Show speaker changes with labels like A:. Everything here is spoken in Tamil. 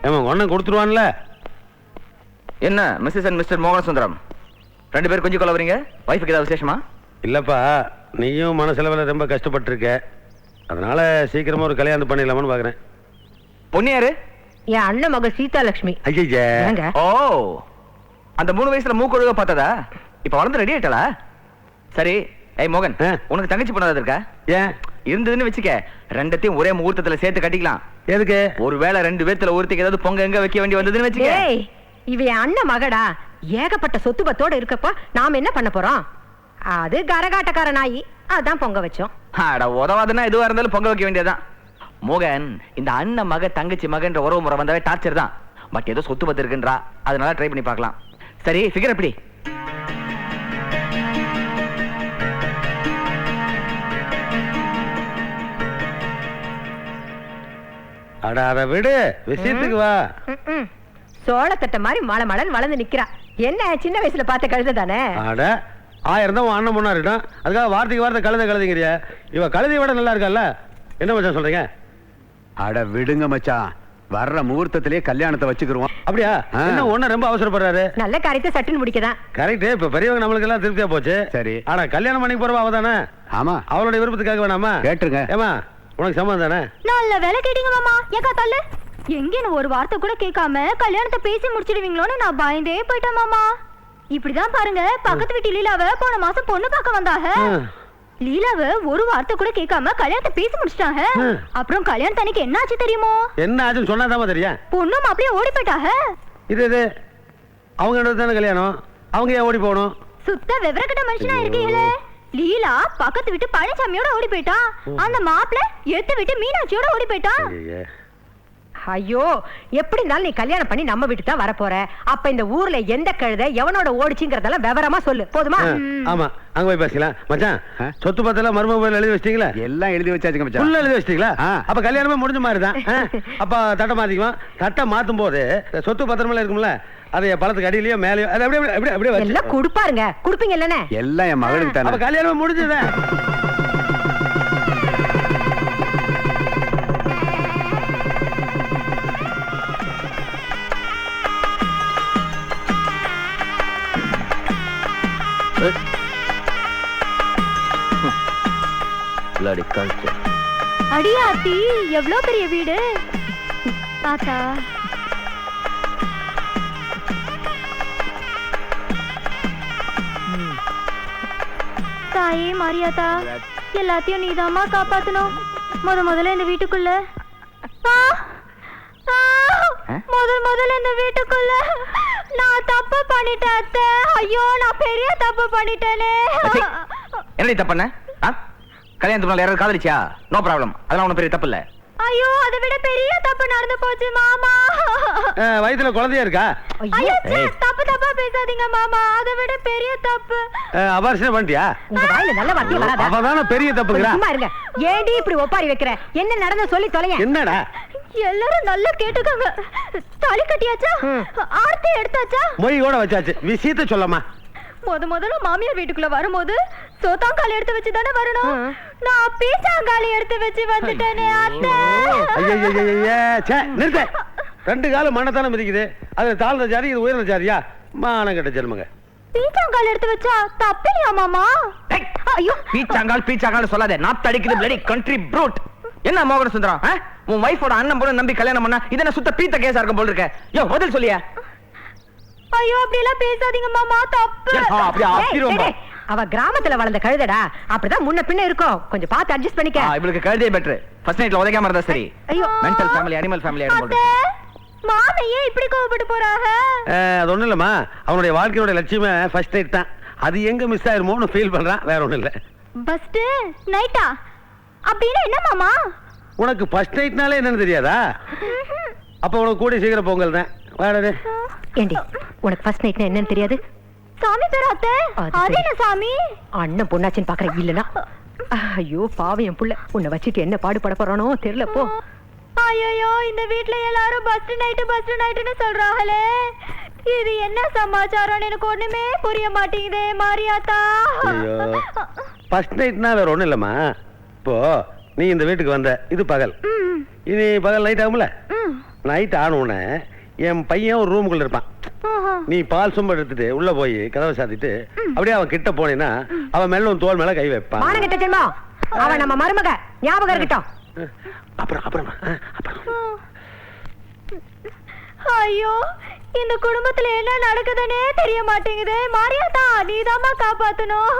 A: ஏமா ஒன்னும் கொடுத்துருவான்ல.
B: என்ன மிஸ்ஸஸ் அண்ட் மிஸ்டர் மோகன சுந்தரம் ரெண்டு பேரும் கொஞ்சம் கொள்ளவறீங்க? வைஃபுக்கு ஏதாவது விசேஷமா?
A: இல்லப்பா, நீயும் மனசெலவில் ரொம்ப கஷ்டப்பட்டிருக்க, அதனால சீக்கிரமா ஒரு கல்யாணம் பண்ணிடலாமான்னு பாக்குறேன்.
B: பொண்ணு யாரு?
C: என் அண்ணன் மகள் சீதாலட்சுமி.
A: ஐயா,
B: ஓ, அந்த 3 வயசுல மூக்கொழுக பார்த்ததா இப்ப வளர்ந்து ரெடி ஆயிட்டாளா? சரி. ஏய் மோகன், உனக்கு தங்கச்சி பொண்ணு இருக்கா?
A: ஏன்
B: இருந்ததுன்னு வச்சுக்க, ரெண்டத்தையும் ஒரே முகூர்த்தத்துல சேர்த்து கட்டிக்கலாம்.
A: எதுக்கு?
B: ஒருவேளை 2 பேத்துல ஒருத்திக்கு ஏதாவது பொங்க எங்க வைக்க வேண்டி வந்ததுன்னு வச்சுக்க.
C: இவ அண்ணன் மகடா, ஏகப்பட்ட சொத்து பத்தோட இருக்கப்ப நாம என்ன பண்ண போறோம்? அது கரகாட்டக்கார நாயி, அதான் பொங்க வச்சோம்.
B: அட உதவாதுன்னா எதுவா இருந்தாலும் பொங்க வைக்க வேண்டியதான். மோகன், இந்த அண்ணன் மக தங்கச்சி மகன்ற உறவு முறை வந்தாவே டார்ச்சர் தான். பட் ஏதோ சொத்து பத்து இருக்குன்றா, அதனால ட்ரை பண்ணி பார்க்கலாம். சரி, ஃபிகர் எப்படி?
A: அட அத விடு, விஷயத்துக்கு வா.
C: சோளத்தட்ட மாதிரி மலை மலன் வளர்ந்து நிக்கிறா. என்ன சின்ன வயசுல பார்த்த கழுத தானே?
A: அட 1000 தான் அண்ணன் பொண்ணா இருக்கட்டும், அதுக்காக வார்த்தைக்கு வார்த்தை கழுதைங்கிறியா? இவ கழுதை விட நல்லா இருக்கல்ல? என்ன மச்சான் சொல்றீங்க?
D: அட விடுங்க மச்சான், வர்ற முகூர்த்தத்திலே கல்யாணத்தை வச்சுக்கிறோம்.
A: அப்படியா? என்ன ஒண்ணு ரொம்ப அவசரப்படுறாரு?
C: நல்ல காரியத்தை சட்டுன்னு முடிக்கதான்.
A: கரெக்ட். இப்ப பெரியவங்க நம்மளுக்கு எல்லாம் திருப்தியா போச்சு.
D: சரி.
A: ஆனா கல்யாணம் பண்ணி போறவா அவதானே?
D: ஆமா.
A: அவளுடைய விருப்பத்துக்காக வேணாமா?
D: கேட்டுருங்க.
A: ஏமா உனக்கு சம்மதம் தானே?
E: நல்ல வேலை கேட்டீங்க மாமா. ஏக்கா தள்ளு. எங்கன்னு ஒரு வார்த்தை கூட கேட்காம கல்யாணத்தை பேசி முடிச்சிடுவீங்களோன்னு நான் பயந்தே போயிட்டேன் மாமா. இப்படிதான் பாருங்க, பக்கத்து வீட்டு லீலாவை போன மாசம் பொண்ணு பார்க்க வந்தாங்க. லீலாவை ஒரு வார்த்தை கூட கேட்காம கல்யாணத்தை பேசி முடிச்சிட்டாங்க. அப்புறம் கல்யாணம் தனிக்கு என்ன ஆச்சு தெரியுமோ?
A: என்ன ஆச்சுன்னு சொன்னாதான் தெரியும்.
E: பொண்ணு மாப்பிளைய ஓடி போயிட்டாங்க.
A: இது அவங்க தானே கல்யாணம், அவங்க ஏன் ஓடி போகணும்?
E: சுத்த விவரக்கிட்ட மனுஷனா இருக்கீங்களே. லீலா பக்கத்து வீட்டு பழனிசாமியோட ஓடி போயிட்டான். அந்த மாப்பிள எடுத்து விட்டு மீனாட்சியோட ஓடி போயிட்டான்.
C: ஐயோ, எப்படி இருந்தாலும் நீ கல்யாணம் பண்ணி நம்ம வீட்டுக்கு தான் வரப்போற. அப்ப இந்த ஊர்ல எந்த கழுதை எவனோட ஓடிச்சுங்கறதெல்லாம் விவரமா சொல்லு, போதுமா?
A: ஆமா, அங்க போய் பேசலாம். மச்சான், சொத்து பத்தெல்லாம் மருமக எழுதி வச்சிட்டீங்களா?
D: எல்லாம் எழுதி வச்சாச்சுங்க மச்சான்.
A: ஃபுல்லா எழுதி வச்சிட்டீங்களா? அப்ப கல்யாணமே முடிஞ்ச மாதிரி தான். அப்ப தட்டை மாத்திக்குவோம். தட்டை மாத்தும் போது சொத்து பத்திரமெல்லாம் இருக்கும்ல, அதை பழத்துக்கு அடியிலயோ மேலயோ அது அப்படியே
C: எல்லாம் கொடுப்பாருங்க. கொடுப்பீங்க இல்லனே?
D: எல்லாம் என் மகளுக்கு தானே.
A: அப்ப கல்யாணமே முடிஞ்சதே.
E: அடியாத்தி, எவ்வளவு பெரிய வீடு பாத்தா. தாயே மாரியாத்தா, எல்லாத்தையும் நீதாமா காப்பாத்தணும். முதல்ல இந்த வீட்டுக்குள்ள முதல்ல இந்த வீட்டுக்குள்ள நான் தப்பு பண்ணிட்டேன் அத்தை. ஐயோ, நான் பெரிய தப்பு பண்ணிட்டேனே.
B: என்னடி தப்பு பண்ண? கல்யாணத்துக்கு முன்னால யாராவது காதலிச்சியா? நோ ப்ராப்ளம், அதெல்லாம் ஒன்றும் பெரிய தப்பு இல்ல.
E: ஐயோ, அதை விட பெரிய தப்பு நடந்து போச்சு மாமா.
A: வயித்துல குழந்தையா இருக்கா?
E: ஐயோ, தப்பு தப்பா பேசாதீங்க மாமா, அதை விட பெரிய தப்பு.
A: அபார்ஷன் பண்ணிட்டியா?
C: உங்க வாயில நல்ல வார்த்தை வராதா?
A: அவதான பெரிய தப்புங்கறா.
C: சும்மா இருங்க. ஏண்டி இப்படி ஒப்பாரி வைக்கிற? என்ன நடந்து சொல்லி தொலைங்க.
A: என்னடா?
E: எல்லாரும் நல்லா கேட்டுக்கங்க. தாலி கட்டியாச்சா? ஆர்த்தி எடுத்தாச்சா?
A: மொய் கூட வச்சாச்சு. விஷயத்தை சொல்லமா.
E: முதல்ல மாமியார் வீட்டுக்குள்ள வரும்போது சோத்தாங்கால் எடுத்து வச்சு தானே வரணும். நான் பீச்சாங்காலி எடுத்து வச்சு வந்துட்டேனே அத்தை.
A: ஐயோ, நிறுத்த. 2 காலம் மண்ணத்தான மிதிக்குது. அது தாழ்ந்த ஜாதி, இது உயர்ந்த ஜாதியா? மானம் கட்ட ஜென்மங்க.
E: பீச்சாங்கால் எடுத்து வச்சா தப்பில்லையா மாமா?
B: ஐயோ, பீச்சாங்கால் சொல்லாதே. நாத்து அடிக்குது பிளடி கண்ட்ரி ப்ரூட். என்ன மோகன சுந்தரம், உன் வைஃபோட அண்ணன் பொண்ணு நம்பி கல்யாணம் பண்ணா இது என்ன சுத்த பீத்த கேஸா இருக்கும் போல இருக்க? யோ, பதில் சொல்லியா?
E: ஐயோ, அப்படி எல்லாம் பேசாதீங்க மாமா, தப்பு.
C: அவ கிராமத்துல வளர்ந்த கழுதடா, அப்படிதான் முன்ன பின்ன இருக்கும். கொஞ்சம் பார்த்து அட்ஜஸ்ட் பண்ணிக்க.
B: இவளுக்கு கழுதே பெட்டர். ஃபர்ஸ்ட் நைட்ல உதைக்காம இருந்தா சரி.
C: ஐயோ,
B: மென்டல் ஃபேமிலி, அனிமல் ஃபேமிலி ஆயிடும்.
E: மாமையே இப்படி கோவப்பட்டு போறாங்க.
A: அது ஒண்ணும் இல்லம்மா, அவனுடைய வாழ்க்கையோட லட்சியமே ஃபர்ஸ்ட் நைட் தான். அது எங்க மிஸ் ஆயிருமோன்னு ஃபீல் பண்றான், வேற ஒண்ணும் இல்ல.
E: ஃபர்ஸ்ட் நைட்டா அப்படின்னா என்ன மாமா?
A: உனக்கு ஃபர்ஸ்ட் நைட்னாலே என்னன்னு தெரியாதா? அப்ப உனக்கு கூடி சீக்கிரம் பொங்கல் தான். வாடா.
C: ஏண்டி, உனக்கு ஃபர்ஸ்ட் நைட்னா என்னன்னு தெரியாது?
E: சாமி பேர் அத்தை. அது என்ன சாமி?
C: அண்ணன் பொண்ணாச்சின்னு பாக்குற இல்லனா? ஐயோ பாவம், என் புள்ள உன்னை வச்சுட்டு என்ன பாடுபட போறானோ தெரியல. போ.
E: ஐயோ, இந்த வீட்ல எல்லாரும் பஸ்ட் நைட்டுன்னு சொல்றாங்களே. இது என்ன சமாச்சாரம்? எனக்கு ஒண்ணுமே புரிய மாட்டேங்குதே மாரியாத்தா.
A: ஐயோ, ஃபர்ஸ்ட் நைட்னா வேற ஒண்ணும் இல்லம்மா. இப்போ நீ இந்த வீட்டுக்கு வந்த, இது பகல். இனி பகல் நைட் ஆகும்ல? நைட் ஆனவுடனே என் பையன் ஒரு ரூமுக்குள்ள இருப்பான். நீ பால் சொம்பு எடுத்துட்டு உள்ள போய் கதவை சாத்திட்டு அப்படியே அவன் கிட்ட போனேன்னா அவன் மேல உன் தோள் மேல கை வைப்பான்.
C: மானங்கிட்ட தெரியுமா, அவன் நம்ம மருமக, ஞாபகம் இருக்கட்டும்.
A: அப்புறம்
E: ஐயோ, இந்த குடும்பத்துல என்ன நடக்குதுன்னே தெரிய மாட்டேங்குது. மாரியாத்தா, நீதாம்மா காப்பாத்தணும்.